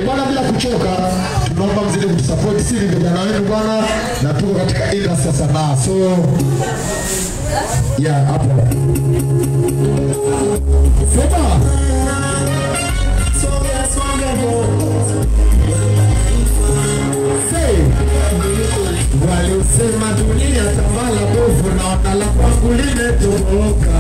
Bwana bila kuchoka tunaomba mzidi kutusupport sisi vijana wetu bwana, na tuko katika industry ya sanaa. So yeah, hapo Sema nachoka,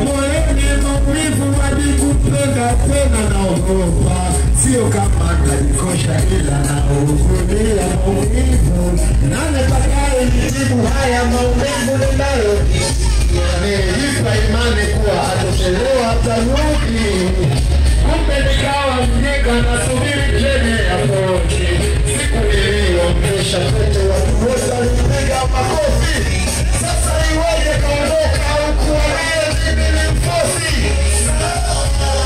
moyoni maumivu hadi kupenda tena naogopa. Sio kama najikosha ila nahuzunia maumivu. Nani atakaye nijibu haya maumivu ninayo? Nilipa imani kuwa atachelewa atarudi. Kumbe nikawa mjinga nasubiri jene ya pochi. Siku niliyompisha pete watu wote walipiga makofi.